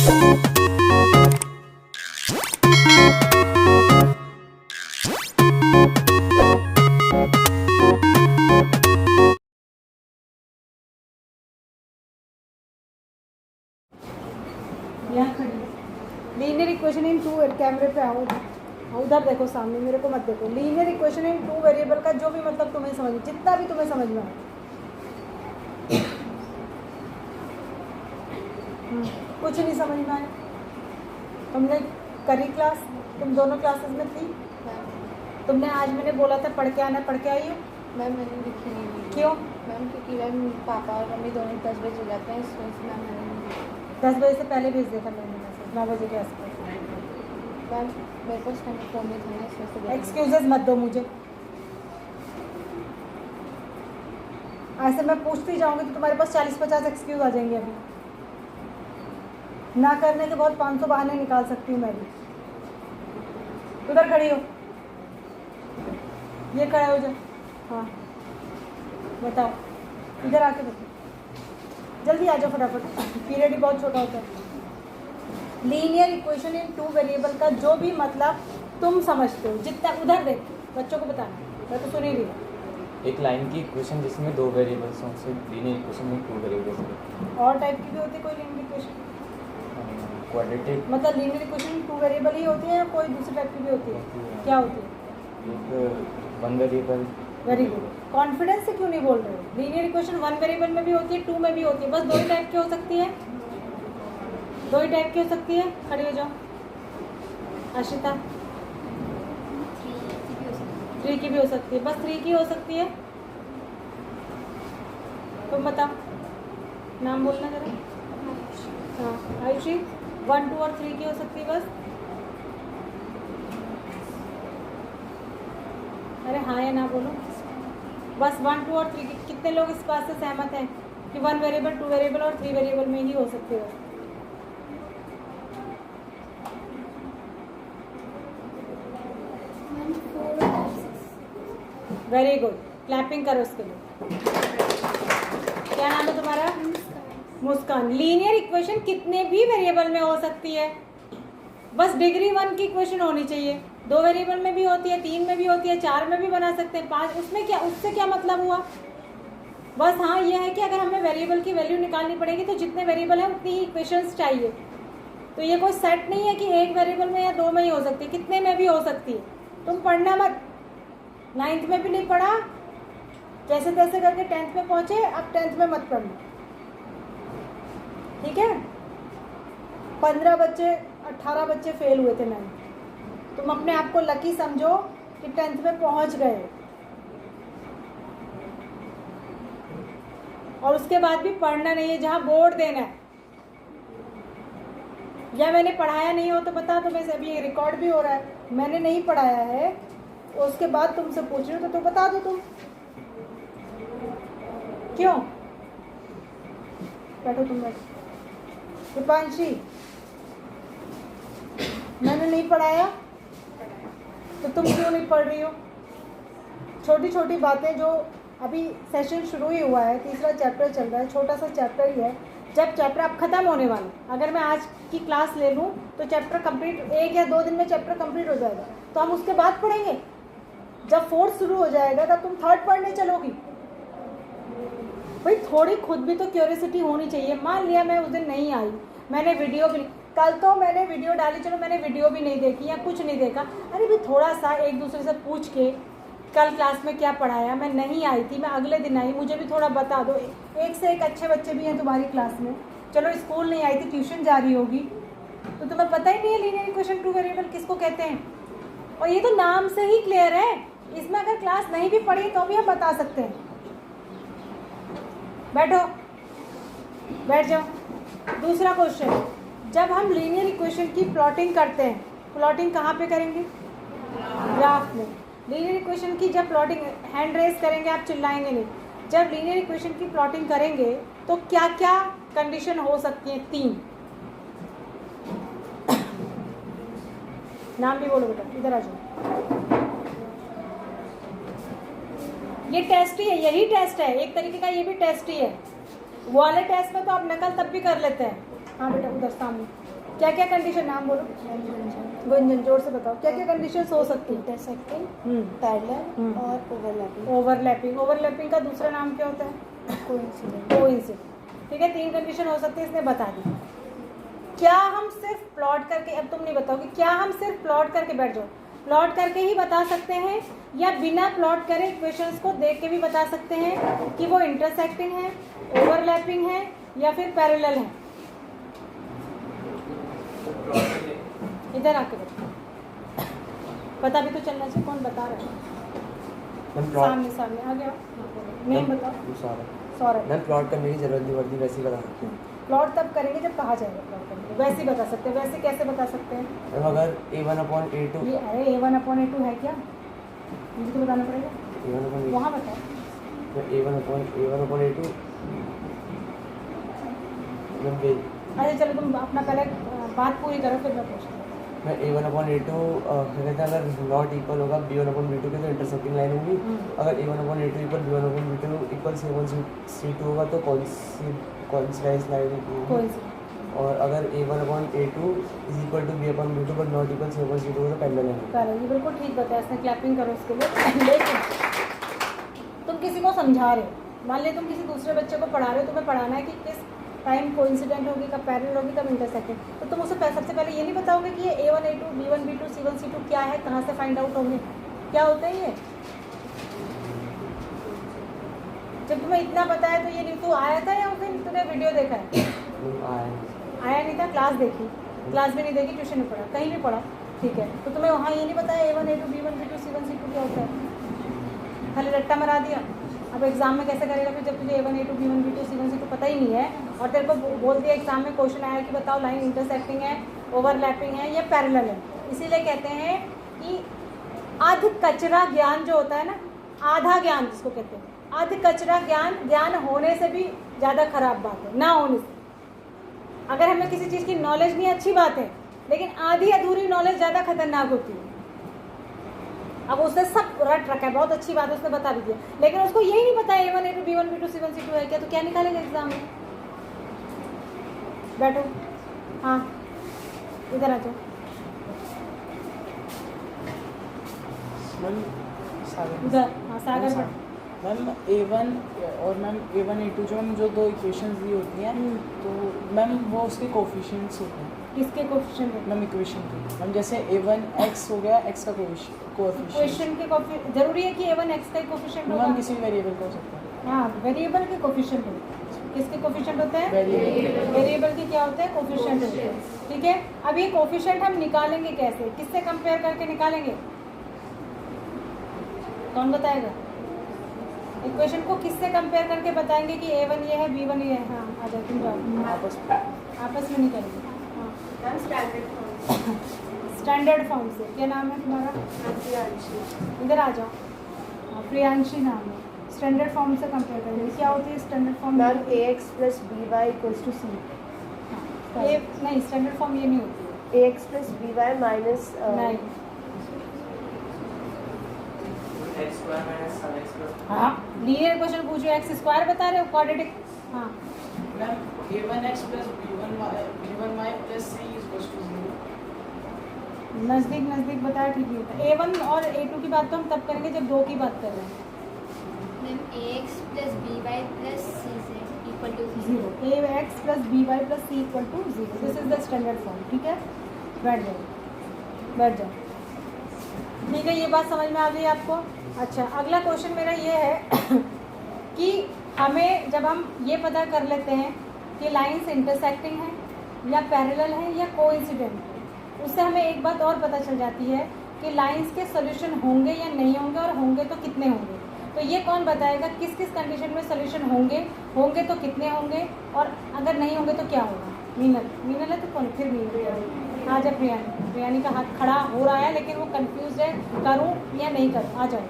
यहाँ खड़ी linear equation in to, कैमरे पे आओ उधर देखो सामने, मेरे को मत देखो। Linear equation in two variable का जो भी मतलब तुम्हें समझ, जितना भी तुम्हें समझ में आए, कुछ नहीं समझ में आया तुमने करी क्लास, तुम दोनों क्लासेस में थी। तुमने आज मैंने बोला था पढ़ के आना, पढ़ के आई हो? मैम मैंने लिखी नहीं। क्यों? मैम क्योंकि मैम पापा और मम्मी दोनों 10 बजे जाते हैं, इस वजह से मैम मैंने नहीं लिखी। 10 बजे से पहले भेज दिया था मैंने मैसेज, 9 बजे के आसपास। मैम मेरे पास टाइम फ़ोन नहीं था ना, इस वजह से। एक्सक्यूजेस मत दो मुझे, ऐसे मैं पूछती जाऊंगी तो तुम्हारे पास 40-50 एक्सक्यूज आ जाएंगे। अभी ना करने के बहुत 500 बहाने निकाल सकती हूँ मैं भी। उधर खड़ी हो, ये खड़ा हो जा। हाँ बताओ, इधर आके बताओ, जल्दी आ जाओ फटाफट, पीरियड ही बहुत छोटा होता है। Linear equation in two variable का जो भी मतलब तुम समझते हो, जितना, उधर देख, बच्चों को बताना, मैं तो सुन ही रही हूँ। एक लाइन की इक्वेशन जिसमें 2 वेरिएबल्स हों, उसे लीनियर इक्वेशन में 2 वेरिएबल्स होते और टाइप की भी होती है कोई लीनियर इक्वेशन? हैं। क्वाड्रेटिक मतलब लीनियर इक्वेशन टू वेरिएबल ही होती है या कोई दूसरे टाइप की भी होती है? क्या होती है? एक 1 वेरिएबल। वेरी गुड, कॉन्फिडेंस से क्यों नहीं बोल रहे हो? लीनियर इक्वेशन 1 वेरिएबल में भी होती है, 2 में भी होती है, बस 2 ही टाइप की हो सकती है, 2 ही टाइप की हो सकती है। खड़ी हो जाओ आशिता। 3 की भी हो सकती है, बस 3 की हो सकती है। तुम बताओ, नाम बोलना जरा। हाँ आयुषी, 1, 2 और 3 की हो सकती है बस। अरे हाँ या ना बोलो, बस 1, 2 और 3 की। कितने लोग इस बात से सहमत हैं कि 1 वेरिएबल, 2 वेरिएबल और 3 वेरिएबल में ही हो सकती है? वेरी गुड, क्लैपिंग करो उसके लिए। क्या नाम है तुम्हारा? मुस्कान। लीनियर इक्वेशन कितने भी वेरिएबल में हो सकती है, बस डिग्री 1 की इक्वेशन होनी चाहिए। 2 वेरिएबल में भी होती है, 3 में भी होती है, 4 में भी बना सकते हैं, 5, उसमें क्या, उससे क्या मतलब हुआ? बस हाँ ये है कि अगर हमें वेरिएबल की वैल्यू निकालनी पड़ेगी तो जितने वेरिएबल हैं उतनी ही इक्वेशंस चाहिए। तो ये कोई सेट नहीं है कि एक वेरिएबल में या 2 में ही हो सकती है, कितने में भी हो सकती है। तुम पढ़ना मत, 9th में भी नहीं पढ़ा, जैसे तैसे करके 10th में पहुंचे, अब 10th में मत पढ़ना, ठीक है? 15 बच्चे 18 बच्चे फेल हुए थे 9th, तुम अपने आप को लकी समझो कि 10th में पहुंच गए, और उसके बाद भी पढ़ना नहीं है जहाँ बोर्ड देना है। या मैंने पढ़ाया नहीं हो तो बता दो, मैं अभी रिकॉर्ड भी हो रहा है, मैंने नहीं पढ़ाया है, उसके बाद तुमसे पूछ रही हो तो बता दो तुम। क्यों? बैठो तुम, बैठो। रूपांशी, मैंने नहीं पढ़ाया तो तुम क्यों नहीं पढ़ रही हो? छोटी छोटी बातें, जो अभी सेशन शुरू ही हुआ है, तीसरा चैप्टर चल रहा है, छोटा सा चैप्टर ही है। जब चैप्टर अब खत्म होने वाला, अगर मैं आज की क्लास ले लूँ तो चैप्टर कंप्लीट, 1 या 2 दिन में चैप्टर कंप्लीट हो जाएगा, तो हम उसके बाद पढ़ेंगे। जब 4th शुरू हो जाएगा तब तुम 3rd पढ़ने चलोगी। भाई थोड़ी खुद भी तो क्यूरियोसिटी होनी चाहिए। मान लिया मैं उस दिन नहीं आई, मैंने वीडियो भी, कल तो मैंने वीडियो डाली, चलो मैंने वीडियो भी नहीं देखी या कुछ नहीं देखा, अरे भी थोड़ा सा एक दूसरे से पूछ के कल क्लास में क्या पढ़ाया, मैं नहीं आई थी, मैं अगले दिन आई, मुझे भी थोड़ा बता दो। एक से एक अच्छे बच्चे भी हैं तुम्हारी क्लास में, चलो स्कूल नहीं आई थी, ट्यूशन जा रही होगी, तो तुम्हें पता ही नहीं है लीनियर इक्वेशन टू वेरिएबल किसको कहते हैं। और ये तो नाम से ही क्लियर है, इसमें अगर क्लास नहीं भी पढ़ी तो भी हम बता सकते हैं। बैठो, बैठ जाओ। दूसरा क्वेश्चन, जब हम लीनियर इक्वेशन की प्लॉटिंग करते हैं, प्लॉटिंग कहाँ पे करेंगे? ग्राफ में। लीनियर इक्वेशन की जब प्लॉटिंग, हैंड रेस करेंगे, आप चिल्लाएंगे नहीं। जब लीनियर इक्वेशन की प्लॉटिंग करेंगे तो क्या क्या कंडीशन हो सकती है? 3 नाम भी बोलो बेटा, इधर आ जाओ। ये टेस्ट ही है, यही टेस्ट है एक तरीके का, ये भी टेस्ट ही है। वो वाले टेस्ट में तो आप नकल तब भी कर लेते हैं, हाँ बेटा उधर सामने। क्या क्या कंडीशन, नाम बोलो। गुंजन, जोर से बताओ क्या क्या कंडीशन हो सकती है। इंटरसेक्टिंग, हम्म, पैरेलल और ओवरलैपिंग। ओवरलैपिंग, ओवरलैपिंग का दूसरा नाम क्या होता है। कोइंसिडेंट। कोइंसिडेंट। ठीक है, 3 कंडीशन हो सकती है, इसने बता दी। क्या हम सिर्फ प्लॉट करके, अब तुम नहीं बताओगे, क्या हम सिर्फ प्लॉट करके बैठ जाओ, प्लॉट करके ही बता सकते हैं या बिना प्लॉट करे इक्वेशंस को देख के भी बता सकते हैं कि वो इंटरसेक्टिंग है, ओवरलैपिंग है या फिर पैरेलल है। इधर आके बताओ, पता भी तो चलना चाहिए कौन बता रहा है। सामने सामने आ गया, नेम बताओ। सौरभ। मैम प्लॉट करने की जरूरत नहीं पड़ती, वैसे ही बता सकते हैं। प्लॉट तब करेंगे जब कहा जाएगा प्लॉट करेंगे, वैसे ही बता सकते हैं। वैसे कैसे बता सकते हैं। मैम अगर A1/A2 ये अरे A1/A2 है क्या, मुझे तो बताना पड़ेगा, वहाँ बताओ। A1/A2 मैम अच्छा चलो तुम अपना पहले बात पूरी करो फिर मैं पूछती हूँ। मैं A1/A2 कहते हैं अगर नॉट इक्वल होगा B1/B2 के तो इंटरसेक्टिंग लाइन होगी। अगर A1/A2 equal B1/B2 equal C1/C2 होगा तो कौन सी लाइन होगी। कोइंसिडेंट। और अगर A1/A2 is equal to B/B2 but not equal C1/C2 होगा तो पैरेलल है। पहले ये बिल्कुल ठीक बताया इसने, क्लैपिंग करो उसके लिए। लेकिन तुम किसी को समझा रहे हो, मान लिया तुम किसी दूसरे बच्चे को पढ़ा रहे हो, तुम्हें पढ़ाना है कि किस टाइम कोइंसिडेंट होगी, कब पैरेलल होगी, कब इंटरसेक्टिंग, तो तुम उसे सबसे पहले ये नहीं बताओगे कि ये A1/A2 B1/B2 C1/C2 क्या है, कहाँ से फाइंड आउट होंगे, क्या होता है ये। जब तुम्हें इतना पता है तो ये नहीं, तू आया था या उस दिन तूने वीडियो देखा है। आया नहीं था, क्लास देखी, क्लास भी नहीं देखी, ट्यूशन नहीं पढ़ा, कहीं नहीं पढ़ा, ठीक है, तो तुम्हें वहाँ ये नहीं बताया A1/A2 B1/B2 C1/C2 क्या होता है, खाली रट्टा मरा दिया। अब एग्जाम में कैसे करेगा फिर जब तुझे A1/A2 B1/B2 C1/C2 पता ही नहीं है और तेरे को बोल दिया एग्जाम में क्वेश्चन आया कि बताओ लाइन इंटरसेक्टिंग है, ओवरलैपिंग है या पैरेलल है। इसीलिए कहते हैं कि आध कचरा ज्ञान जो होता है ना, आधा ज्ञान जिसको कहते हैं, आध कचरा ज्ञान, ज्ञान होने से भी ज़्यादा खराब बात है ना होने से। अगर हमें किसी चीज़ की नॉलेज नहीं, अच्छी बात है, लेकिन आधी अधूरी नॉलेज ज़्यादा खतरनाक होती है। अब उसने सब रट रखा है, बहुत अच्छी बात है, उसने बता भी दिया, लेकिन उसको यही नहीं पता A1/A2 B1/B2 C1/C2 है क्या, तो क्या निकालेगा एग्जाम में। बैठो, हाँ इधर आ जाओ, उधर, हाँ सागर बैठो। मैम A1 और मैम A1/A2 जो दो इक्वेशंस दी होती हैं, तो मैम वो उसके कोफिशिएंट्स होते हैं। किसके कोफिशिएंट है। मैम इक्वेशन के, मैम जैसे A1x हो गया, x का कोफिशिएंट। इक्वेशन के कोफिशिएंट जरूरी है कि A1x का ही कोफिशिएंट होगा। मैम किसी भी वेरिएबल का हो सकता है। हाँ, वेरिएबल के कोफिशिएंट होते हैं। किसके कोफिशिएंट होते हैं। वेरिएबल के क्या होते हैं, कोफिशिएंट होते हैं। ठीक है, अब ये कोफिशिएंट हम निकालेंगे कैसे, किससे कंपेयर करके निकालेंगे, कौन बताएगा। इक्वेशन को किससे कंपेयर करके बताएंगे कि A1 ये है B1 ये है। हाँ आ जाओ, तुम जाओ, आपस में नहीं करेंगे। हाँ स्टैंडर्ड फॉर्म से। क्या नाम है तुम्हारा। इधर आ जाओ। हाँ, प्रियांशी नाम है। स्टैंडर्ड फॉर्म से कंपेयर करेंगे, क्या होती है standard form. Ma'am AX + BY = C। ये नहीं, स्टैंडर्ड फॉर्म ये नहीं होती है। AX + BY माइनस नहीं, हाँ लीनियर क्वेश्चन पूछो, x² बता रहे हो, क्वाड्रेटिक। हाँ मैम A1x + B1y + C = 0। नज़दीक नज़दीक बताया ठीक नहीं होता। A1 और A2 की बात तो हम तब करेंगे जब 2 की बात कर रहे हैं। Ma'am AX + BY + C = 0। 0 AX + BY + C = 0। This is the standard form. ठीक है, बैठ जाओ, बैठ जाओ। ठीक है, ये बात समझ में आ गई आपको। अच्छा, अगला क्वेश्चन मेरा ये है कि हमें जब हम ये पता कर लेते हैं कि लाइंस इंटरसेक्टिंग है या पैरेलल है या कोइंसिडेंट है, उससे हमें एक बात और पता चल जाती है कि लाइंस के सॉल्यूशन होंगे या नहीं होंगे, और होंगे तो कितने होंगे। तो ये कौन बताएगा किस किस कंडीशन में सॉल्यूशन होंगे, होंगे तो कितने होंगे, और अगर नहीं होंगे तो क्या होगा। मीनल, मीनल है तो कौन, फिर मीनल। आ जाए प्रियानी, प्रियानी का हाथ खड़ा हो रहा है लेकिन वो कंफ्यूज है, करूं या नहीं करूं। आ जाओ,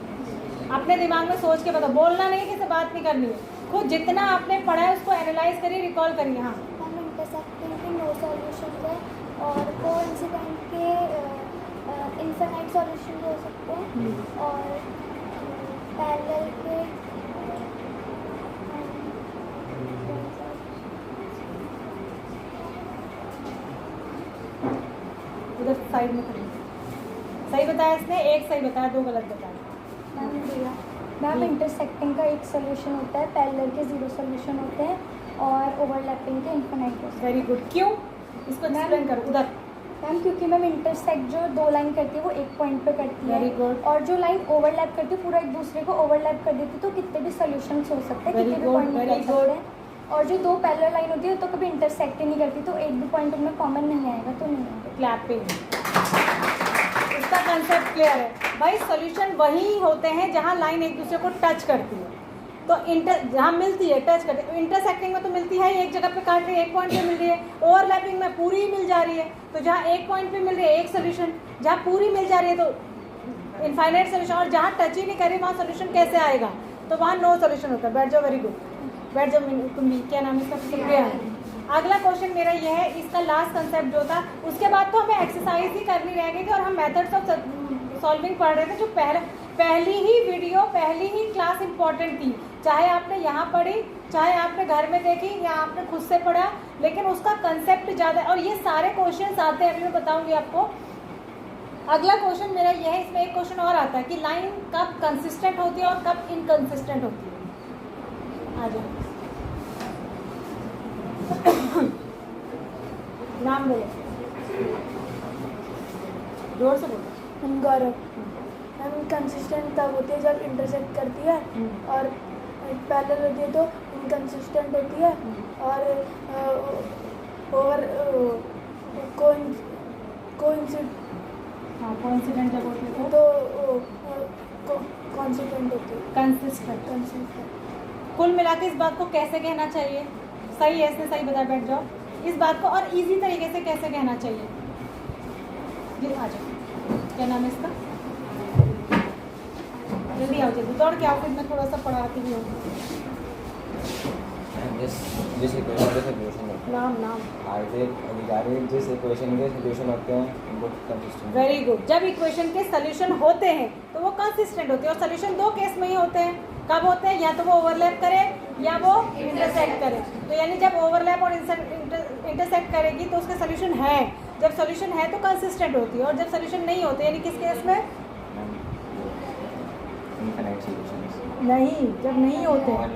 अपने दिमाग में सोच के बताओ, बोलना नहीं, किसी बात नहीं करनी है, खुद जितना आपने पढ़ा है उसको एनालाइज करिए, रिकॉल करिए। हाँ हम इंटरसेक्टिंग के नो सॉल्यूशन है और कोइंसिडेंट के इनफाइनाइट सॉल्यूशन भी हो सकते हैं, और पैरेलल के साइड में खड़ी। सही बताया इसने, एक सही बताया, दो गलत बताया। मैम भैया मैम इंटरसेक्टिंग का एक सोल्यूशन होता है, पैरेलल के 0 सोल्यूशन होते हैं और ओवरलैपिंग के इन्फिनाइट होते हैं। Very good. क्यों? इसको एक्सप्लेन करो उधर। मैम क्योंकि मैम इंटरसेक्ट जो 2 लाइन करती है वो एक पॉइंट पे करती है। Very good. और जो लाइन ओवरलैप करती है पूरा एक दूसरे को ओवरलैप कर देती है, तो कितने भी सोल्यूशंस हो सकते हैं, Very कितने भी good, पॉइंट very निकल good. सकते हैं। और जो 2 पैरेलल लाइन होती है तो कभी इंटरसेक्ट ही नहीं करती, तो एक भी पॉइंट उनमें कॉमन नहीं आएगा, तो नहीं आएगा। क्लैपिंग। इसका कंसेप्ट क्लियर है भाई। सॉल्यूशन वही होते हैं जहां लाइन एक दूसरे को टच करती है, तो जहाँ मिलती है टच करती है। इंटरसेक्टिंग में तो मिलती है, एक जगह पे काट रही है, एक पॉइंट पे मिल रही है। ओवरलैपिंग में पूरी मिल जा रही है, तो जहाँ एक पॉइंट पे मिल रही है एक सोल्यूशन, जहाँ पूरी मिल जा रही है तो इनफाइनाइट सोल्यूशन, और जहाँ टच ही नहीं कर रही वहाँ सोल्यूशन कैसे आएगा? तो वहाँ नो सोल्यूशन होता है। बैठ जाओ, वेरी गुड, बैठ जाओ। तुम भी, क्या नाम है इसका? सुप्रिया। अगला क्वेश्चन मेरा ये है, इसका लास्ट कंसेप्ट जो था, उसके बाद तो हमें एक्सरसाइज ही करनी रह गई थी और हम मेथड्स ऑफ सॉल्विंग पढ़ रहे थे, जो पहली ही वीडियो, पहली ही क्लास इंपॉर्टेंट थी। चाहे आपने यहाँ पढ़ी, चाहे आपने घर में देखी, या आपने खुद से पढ़ा, लेकिन उसका कंसेप्ट ज़्यादा। और ये सारे क्वेश्चंस आते हैं, अभी मैं बताऊंगी आपको। अगला क्वेश्चन मेरा ये है, इसमें एक क्वेश्चन और आता है कि लाइन कब कंसिस्टेंट होती है और कब इनकंसिस्टेंट होती है। आ जाओ, नाम बोलो, जोर से बोलो। गौरव। मैम कंसिस्टेंट तब होती है जब इंटरसेक्ट करती है, और पैरेलल होती है तो इनकंसिस्टेंट होती है, और कोइंसिडेंट जब होती है तो कॉन्सिस्टेंट होती है। कंसिस्टेंट। कुल मिला के इस बात को कैसे कहना चाहिए? सही है, इसने सही बताया। बैठ जाओ। इस बात को और इजी तरीके से कैसे कहना चाहिए? ये आ जाओ, क्या नाम है इसका? जल्दी आओ, जल्दी दौड़ के आओ, फिर मैं थोड़ा सा पढ़ाती भी हूँ। जिस इक्वेशन के सॉल्यूशन होते हैं, नाम अधिकारी जिस इक्वेशन के सॉल्यूशन होते हैं वो कंसिस्टेंट। Very good. जब इक्वेशन के सोल्यूशन होते हैं तो वो कंसिस्टेंट होते हैं, और सोल्यूशन दो केस में ही होते हैं। कब होते हैं? या तो वो ओवरलैप करे या वो इंटरसेक्ट करे। तो यानी जब ओवरलैप और इंटरसेक्ट करेगी तो उसका सोल्यूशन है। जब सोल्यूशन है तो कंसिस्टेंट होती है, और जब सोल्यूशन नहीं होते, यानी किस केस में? Infinite solutions. नहीं, जब नहीं होते हैं।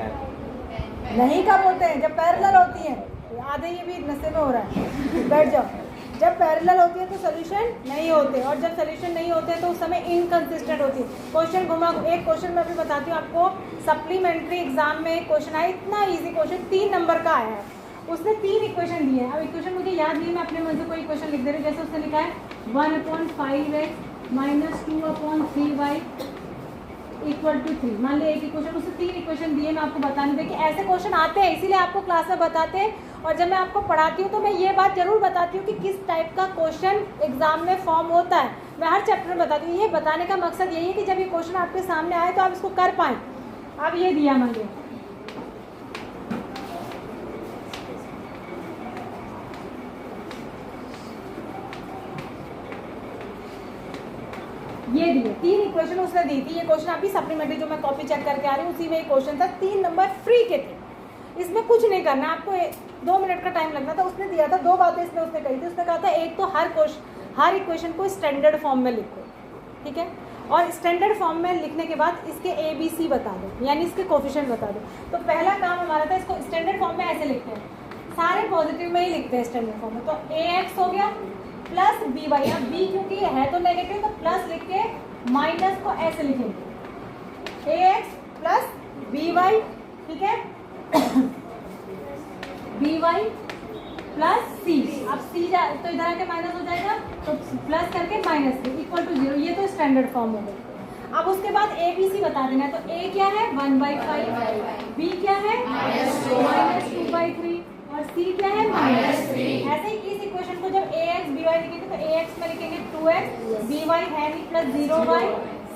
नहीं कब होते हैं? जब पैरेलल होती हैं। आधे ये भी नशे में हो रहा है। बैठ जाओ। जब पैरेलल होती है तो सोल्यूशन नहीं होते, और जब सोल्यूशन नहीं होते तो उस समय इनकंसिस्टेंट होती है। क्वेश्चन घुमा, एक क्वेश्चन मैं अभी बताती हूँ आपको। सप्लीमेंट्री एग्जाम में एक क्वेश्चन आया, इतना इजी क्वेश्चन, 3 नंबर का आया है। उसने 3 इक्वेशन दिए हैं। अब इक्वेशन मुझे याद नहीं है, मैं अपने मन से कोई इक्वेशन लिख दे रही हूँ। जैसे उसने लिखा है 1/5x - 2/3y = 3। मान ली एक इक्वेशन, उससे 3 इक्वेशन दिए। मैं आपको बताने दें कि ऐसे क्वेश्चन आते हैं, इसीलिए आपको क्लास में बताते हैं। और जब मैं आपको पढ़ाती हूँ तो मैं ये बात जरूर बताती हूँ कि किस टाइप का क्वेश्चन एग्जाम में फॉर्म होता है। मैं हर चैप्टर में बताती हूँ। ये बताने का मकसद यही है कि जब ये क्वेश्चन आपके सामने आए तो आप इसको कर पाएँ। अब ये दिया मान लिया, ये दिए 3 इक्वेशन उसने दी थी। ये क्वेश्चन अभी सप्लीमेंट्री जो मैं कॉपी चेक करके आ रही हूँ उसी में एक क्वेश्चन था, 3 नंबर फ्री के थे। इसमें कुछ नहीं करना, आपको 2 मिनट का टाइम लगना था। उसने दिया था 2 बातें इसमें उसने कही थी। उसने कहा था एक तो हर इक्वेशन को स्टैंडर्ड फॉर्म में लिखो, ठीक है, और स्टैंडर्ड फॉर्म में लिखने के बाद इसके ABC बता दो, यानी इसके कोफिशिएंट बता दो। तो पहला काम हमारा था, इसको स्टैंडर्ड फॉर्म में ऐसे लिखते हैं, सारे पॉजिटिव में ही लिखते हैं स्टैंडर्ड फॉर्म में। तो AX हो गया प्लस BY, अब B क्योंकि है तो नेगेटिव तो प्लस लिख के माइनस को ऐसे लिखेंगे, AX प्लस BY, ठीक है, BY प्लस C। अब C तो इधर आके माइनस हो जाएगा, तो प्लस करके -3 = 0। ये तो स्टैंडर्ड फॉर्म हो गई। अब उसके बाद ABC बता देना है। तो A क्या है 1/5, B क्या है -2/3, और C क्या है -3। ऐसे ही इस इक्वेशन को जब AX BY लिखेंगे तो AX में लिखेंगे 2x, BY है नहीं प्लस 0y,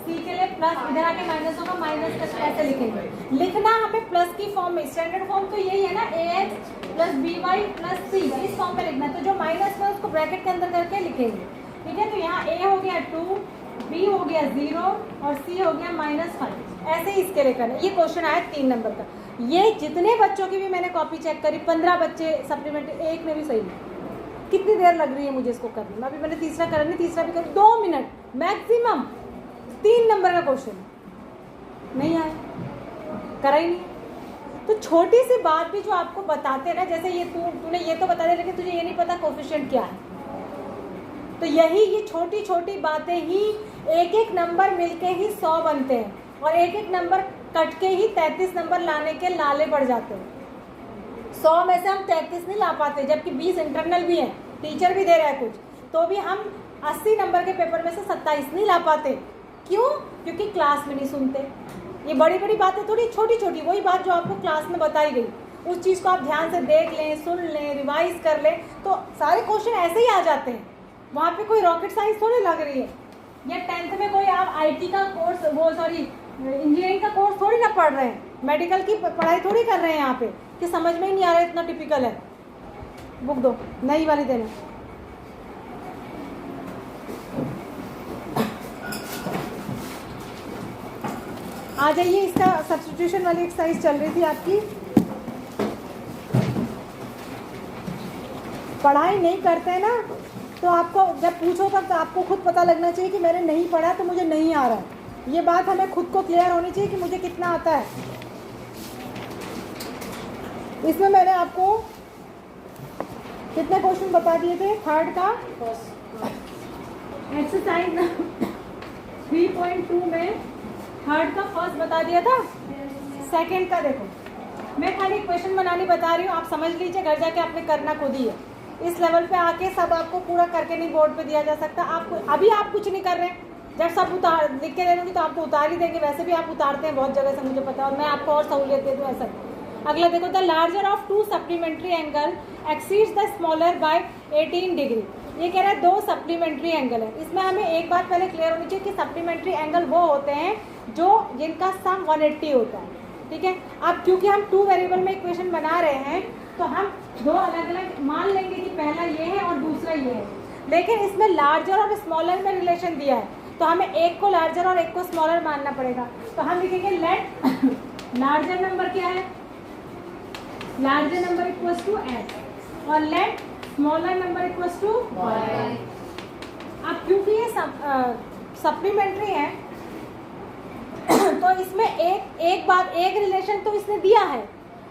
C के लिए प्लस, इधर आके माइनस होगा, माइनस करके ऐसे लिखेंगे। लिखना हमें प्लस की फॉर्म में, स्टैंडर्ड फॉर्म तो यही है ना, AX plus BY plus C, इस फॉर्म में लिखना है। तो जो माइनस में उसको ब्रैकेट के अंदर करके लिखेंगे, ठीक है। तो यहाँ A हो गया 2, B हो गया 0 और C हो गया -5। ऐसे ही इसके लिए करना। ये क्वेश्चन आया 3 नंबर का। ये जितने बच्चों की भी मैंने कॉपी चेक करी, 15 बच्चे सप्लीमेंट्री, एक ने भी सही लिखा, कितनी देर लग रही है मुझे इसको करने में? अभी मैंने तीसरा करा नहीं, तीसरा भी कर 2 मिनट मैक्सिमम। 3 नंबर का क्वेश्चन नहीं आया, करा ही नहीं। तो छोटी सी बात भी जो आपको बताते ना, जैसे ये तूने ये तो बता दिया लेकिन तुझे ये नहीं पता कोफिशिएंट क्या है, तो यही ये छोटी छोटी बातें ही एक एक नंबर मिलके ही 100 बनते हैं, और एक एक नंबर कट के ही 33 नंबर लाने के लाले पड़ जाते हैं। 100 में से हम 33 नहीं ला पाते, जबकि 20 इंटरनल भी है, टीचर भी दे रहा है कुछ, तो भी हम 80 नंबर के पेपर में से 27 नहीं ला पाते। क्यों? क्योंकि क्लास में नहीं सुनते। ये बड़ी बड़ी बातें थोड़ी, छोटी छोटी वही बात जो आपको क्लास में बताई गई, उस चीज़ को आप ध्यान से देख लें, सुन लें, रिवाइज कर लें, तो सारे क्वेश्चन ऐसे ही आ जाते हैं। वहाँ पे कोई रॉकेट साइंस थोड़ी लग रही है, या 10th में कोई आप IT का कोर्स, वो सॉरी इंजीनियरिंग का कोर्स थोड़ी ना पढ़ रहे हैं, मेडिकल की पढ़ाई थोड़ी कर रहे हैं यहाँ पे कि समझ में ही नहीं आ रहा है, इतना टिपिकल है। बुक दो, नई वाली देना। आ जाइए, इसका सब्स्टिट्यूशन वाली एक्सरसाइज चल रही थी आपकी। पढ़ाई नहीं करते हैं ना, तो आपको जब पूछो तब तो आपको खुद पता लगना चाहिए कि मैंने नहीं पढ़ा तो मुझे नहीं आ रहा है। ये बात हमें खुद को क्लियर होनी चाहिए कि मुझे कितना आता है। इसमें मैंने आपको कितने क्वेश्चन बता दिए थे? थर्ड का एक्सरसाइज 3.2 में थर्ड का फर्स्ट बता दिया था। सेकंड का देखो, मैं खाली क्वेश्चन बनानी बता रही हूँ, आप समझ लीजिए, घर जाके आपने करना खुद ही है। इस लेवल पे आके सब आपको पूरा करके नहीं बोर्ड पे दिया जा सकता। आपको अभी आप कुछ नहीं कर रहे हैं, जब सब उतार लिख के दे दूँगी तो आपको उतार ही देंगे। वैसे भी आप उतारते हैं बहुत जगह से, मुझे पता है, और मैं आपको और सहूलियत दे दूँ ऐसा। अगला देखो, the larger of 2 supplementary angle exceeds the smaller by 18 degree. ये कह रहा है 2 सप्लीमेंट्री एंगल है। इसमें हमें एक बात पहले क्लियर होनी चाहिए कि सप्लीमेंट्री एंगल वो होते हैं जो जिनका सम 180 होता है, ठीक है। अब क्योंकि हम 2 वेरिएबल में इक्वेशन बना रहे हैं, तो हम 2 अलग अलग मान लेंगे कि पहला ये है और दूसरा ये है, लेकिन इसमें लार्जर और स्मॉलर में रिलेशन दिया है, तो हमें एक को लार्जर और एक को स्मॉलर मानना पड़ेगा। तो हम लिखेंगे लेट लार्जर नंबर क्या है, larger number equals to s, और let smaller number equals to y. अब क्योंकि ये सप्लीमेंट्री है, तो इसमें एक रिलेशन तो इसने दिया है,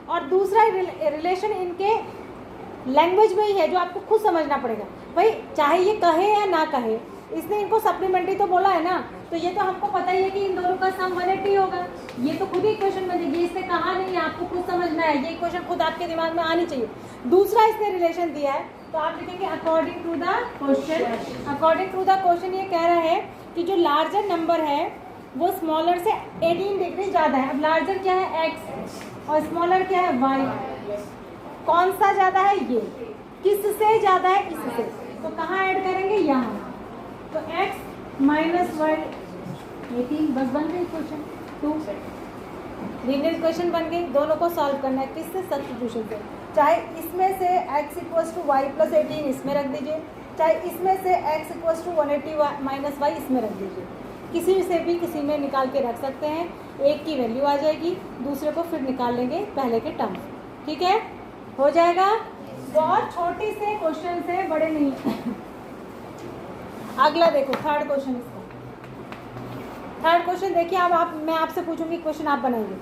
और दूसरा रिलेशन इनके लैंग्वेज में ही है, जो आपको खुद समझना पड़ेगा। भाई चाहे ये कहे या ना कहे, इसने इनको सप्लीमेंट्री तो बोला है ना, तो ये तो हमको पता ही है कि इन दोनों का सम 180 होगा। ये तो खुद ही इक्वेशन बनेगी, इसने कहा नहीं, आपको खुद समझना है, ये इक्वेशन खुद आपके दिमाग में आनी चाहिए। दूसरा इसने रिलेशन दिया है, तो आप लिखेंगे according to the question. According to the question ये कह रहा है कि जो लार्जर नंबर है वो स्मॉलर से 18 डिग्री ज़्यादा है। अब लार्जर क्या है, x, और स्मॉलर क्या है, y। कौन सा ज़्यादा है, ये। किससे ज़्यादा है, इससे। तो कहाँ ऐड करेंगे, यहाँ। तो x माइनस y 18, बस बन गई क्वेश्चन 2। लीनियर इक्वेशन बन गई। दोनों को सॉल्व करना है, किससे, सब्स्टिट्यूशन से। चाहे इसमें से x equals to Y plus 18 इसमें रख दीजिए, चाहे इसमें से x equals to 180 minus Y इसमें रख दीजिए। किसी से भी किसी में निकाल के रख सकते हैं। एक की वैल्यू आ जाएगी, दूसरे को फिर निकाल लेंगे पहले के टर्म, ठीक है, हो जाएगा। बहुत छोटी से क्वेश्चन से, बड़े नहीं। अगला देखो, थर्ड क्वेश्चन। इसका थर्ड क्वेश्चन देखिए। अब मैं आपसे पूछूंगी, क्वेश्चन आप बनाइए।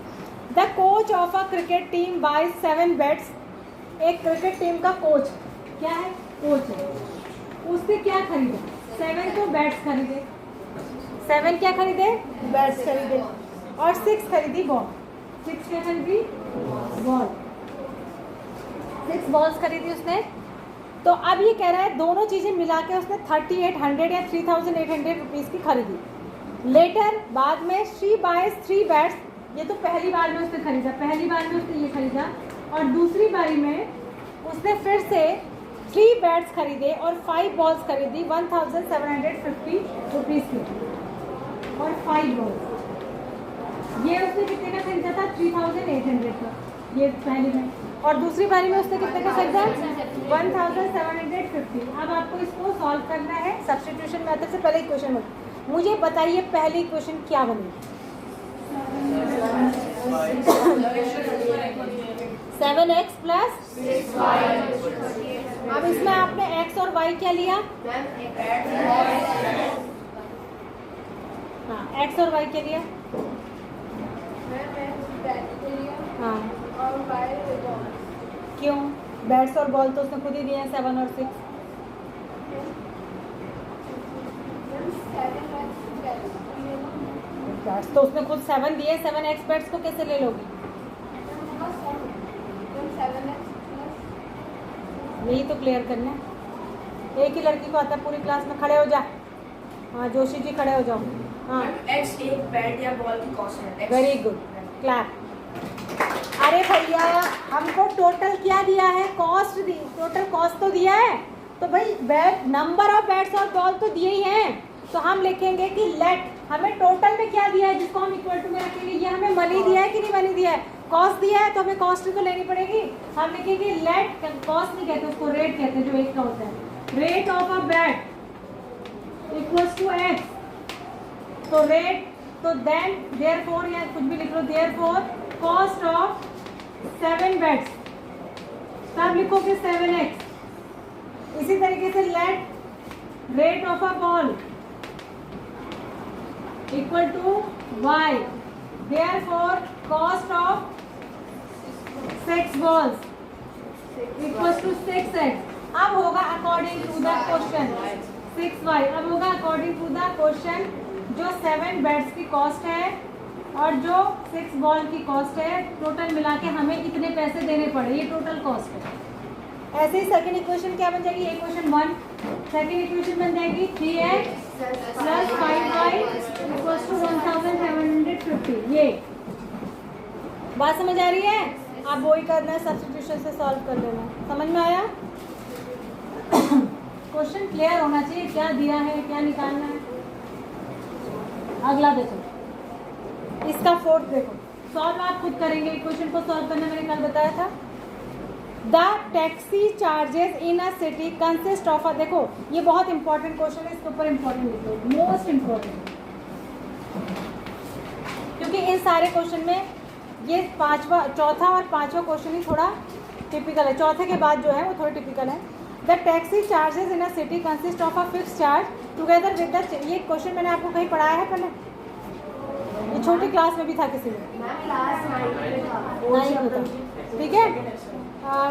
The coach of a cricket team by 7 bats. एक क्रिकेट टीम का कोच क्या है, कोच है, उसने क्या खरीदा, 7 तो बैट्स खरीदे, 7 क्या खरीदे, बैट्स खरीदे, और 6 खरीदी बॉल। 6 क्या खरीदी, बॉल, 6 बॉल्स खरीदी उसने। तो अब ये कह रहा है दोनों चीज़ें मिला के उसने 3800 या 3800 रुपीज़ की खरीदी। लेटर, बाद में, शी बाइज 3 बैट्स। ये तो पहली बार में उसने खरीदा, पहली बार में उसने ये खरीदा, और दूसरी बारी में उसने फिर से 3 बैट्स खरीदे और 5 बॉल्स खरीदी 1750 रुपीज़ की, और 5 बॉल्स। ये उसने कितने का खरीदा था, 3800 का, ये पहली में। और दूसरी बारी में उसने कितने का खरीदा, 1750। अब आपको इसको सॉल्व करना है सब्स्टिट्यूशन मेथड से। पहले इक्वेशन में मुझे बताइए, पहली इक्वेशन क्या बनेगी। 7x प्लस अब इसमें आपने x और y क्या लिया? हाँ, x और y क्या लिया? हाँ, क्यों? बैट्स और बॉल तो उसने खुद ही दिए हैं 7 और 6। बैट्स तो उसने खुद 7 दिए, 7x बैट्स को कैसे ले लोगी? यही तो क्लियर करना है। एक ही लड़की को आता है पूरी क्लास में, खड़े हो जा। हाँ जोशी जी खड़े हो जाओ। हाँ एक्स एक बैट या बॉल की कॉस्ट है। Very good, clap. अरे भैया हमको टोटल क्या दिया है? कॉस्ट दी, टोटल कॉस्ट तो दिया है। तो भाई बैट, नंबर ऑफ बैट्स और बॉल तो दिए ही हैं, तो हम लिखेंगे कि लेट, हमें टोटल में क्या दिया है जिसको हम इक्वल टू में रखेंगे। ये हमें मनी दिया है कि नहीं मनी दिया है? कॉस्ट दिया है तो हमें कॉस्ट तो लेनी पड़ेगी। हम लिखेंगे लेट, कॉस्ट नहीं कहते उसको, रेट कहते हैं जो एक का होता है। Rate of a bat equals to X. तो रेट, तो देन देयरफॉर या कुछ भी लिख लो, देयरफॉर कॉस्ट ऑफ 7 बैट्स, तब लिखोगे 7x। इसी तरीके से let rate of a ball equal to y, therefore cost of 6 balls equals to 6x। अब होगा according to the question 6y। अब होगा अकॉर्डिंग टू द क्वेश्चन जो 7 बैट्स की कॉस्ट है और जो 6 बॉल की कॉस्ट है, टोटल मिला के हमें कितने पैसे देने पड़े, ये टोटल कॉस्ट है। ऐसे ही सेकंड इक्वेशन क्या बन जाएगी? इक्वेशन 1 सेकंड इक्वेशन बन जाएगी 3x plus 5y equals to 1750। ये बात समझ आ रही है? आप वही करना है, सब्स्टिट्यूशन से सॉल्व कर लेना। समझ में आया? क्वेश्चन क्लियर होना चाहिए, क्या दिया है, क्या निकालना है। अगला देखो, इसका फोर्थ देखो, सॉल्व आप खुद करेंगे। क्वेश्चन को सॉल्व करना मैंने कल बताया था। The taxi charges in a city consist of a, देखो ये बहुत इंपॉर्टेंट क्वेश्चन है, इसके ऊपर इंपॉर्टेंट लिखो, मोस्ट इंपॉर्टेंट, क्योंकि इन सारे क्वेश्चन में ये चौथा और पांचवा क्वेश्चन ही थोड़ा टिपिकल है। चौथे के बाद जो है वो थोड़ा टिपिकल है। The taxi charges in a city consist of a fix charge together with the, ये क्वेश्चन मैंने आपको कहीं पढ़ाया है पहले? ये छोटी क्लास में भी था किसी ने? नहीं होता, ठीक है।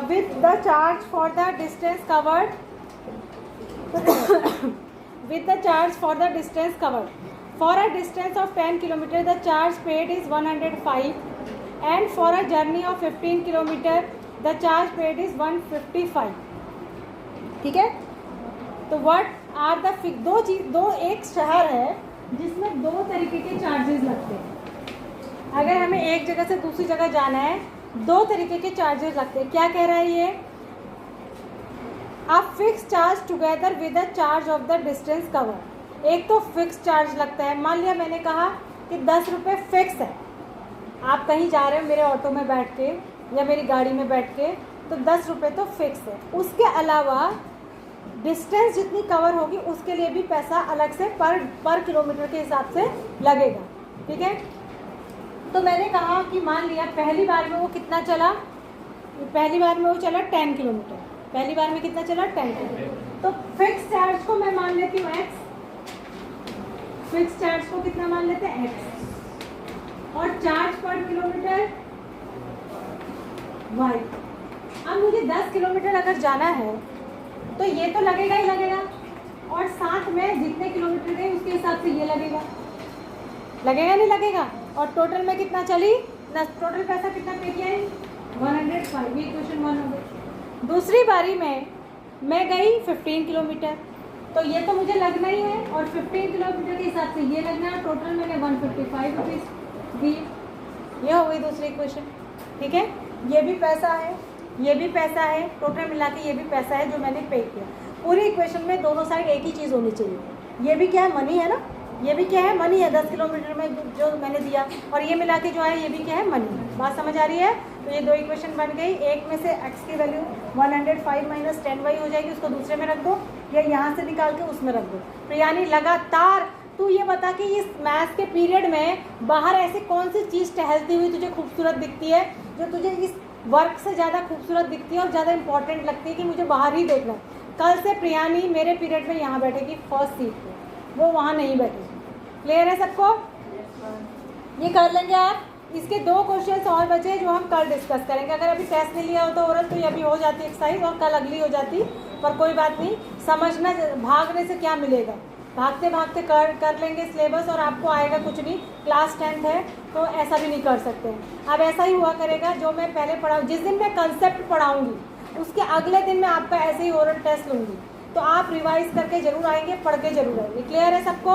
With the charge for the distance covered, with the charge for the distance covered for a distance of 10 kilometre the charge paid is 105 and for a journey of 15 kilometre the charge paid is 155। ठीक है, तो what are the दो एक शहर है जिसमें 2 तरीके के चार्जेस लगते हैं। अगर हमें एक जगह से दूसरी जगह जाना है, 2 तरीके के चार्जेस लगते हैं। क्या कह रहा है ये? आप fix charge together with the charge of the distance cover. एक तो फिक्स चार्ज लगता है, मान लिया मैंने कहा कि 10 रुपये फिक्स है, आप कहीं जा रहे हो मेरे ऑटो में बैठ के या मेरी गाड़ी में बैठ के, तो 10 रुपये तो फिक्स है। उसके अलावा डिस्टेंस जितनी कवर होगी उसके लिए भी पैसा अलग से पर किलोमीटर के हिसाब से लगेगा। ठीक है, तो मैंने कहा कि मान लिया पहली बार में वो कितना चला, पहली बार में वो चला 10 किलोमीटर, पहली बार में कितना चला 10 किलोमीटर। तो फिक्स चार्ज को मैं मान लेती हूँ x, फिक्स चार्ज को कितना मान लेते हैं x, और चार्ज पर किलोमीटर y। अब मुझे 10 किलोमीटर अगर जाना है तो ये तो लगेगा ही लगेगा, और साथ में जितने किलोमीटर गए उसके हिसाब से ये लगेगा, लगेगा नहीं लगेगा। और टोटल में कितना चली ना, टोटल पैसा कितना पे किया है 105। ये क्वेश्चन 1 हो गया। दूसरी बारी में मैं गई 15 किलोमीटर, तो ये तो मुझे लगना ही है, और 15 किलोमीटर के हिसाब से ये लगना है। टोटल मैंने 155 रुपीज़ दी। ये हो गई दूसरी क्वेश्चन। ठीक है, ये भी पैसा है, ये भी पैसा है, टोटल मिला के ये भी पैसा है जो मैंने पे किया। पूरी इक्वेशन में दोनों साइड एक ही चीज़ होनी चाहिए। ये भी क्या है, मनी है ना, ये भी क्या है, मनी है। 10 किलोमीटर में जो मैंने दिया और ये मिला के जो है ये भी क्या है, मनी है। बात समझ आ रही है? तो ये 2 इक्वेशन बन गई। एक में से x की वैल्यू 105 माइनस 10y हो जाएगी, उसको दूसरे में रख दो, या यहाँ से निकाल के उसमें रख दो। तो यानी लगातार तू ये बता कि इस मैथ्स के पीरियड में बाहर ऐसी कौन सी चीज़ टहलती हुई तुझे खूबसूरत दिखती है जो तुझे इस वर्क से ज़्यादा खूबसूरत दिखती है और ज़्यादा इंपॉर्टेंट लगती है कि मुझे बाहर ही देखना है। कल से प्रियानी मेरे पीरियड में यहाँ बैठेगी फर्स्ट सीट पे, वो वहाँ नहीं बैठेगी। क्लियर है सबको? ये कर लेंगे आप। इसके 2 क्वेश्चंस और बचे जो हम कल डिस्कस करेंगे। अगर अभी टेस्ट नहीं लिया हो तो ओरल तो ये अभी हो जाती एक्सरसाइज और कल अगली हो जाती, पर कोई बात नहीं। समझना, भागने से क्या मिलेगा, भागते भागते कर लेंगे सिलेबस और आपको आएगा कुछ नहीं। क्लास 10th है तो ऐसा भी नहीं कर सकते। अब ऐसा ही हुआ करेगा, जो मैं पहले पढ़ाऊँ, जिस दिन मैं कंसेप्ट पढ़ाऊँगी उसके अगले दिन मैं आपका ऐसे ही ओरल टेस्ट लूँगी, तो आप रिवाइज करके जरूर आएंगे, पढ़ के जरूर आएंगे। क्लियर है सबको?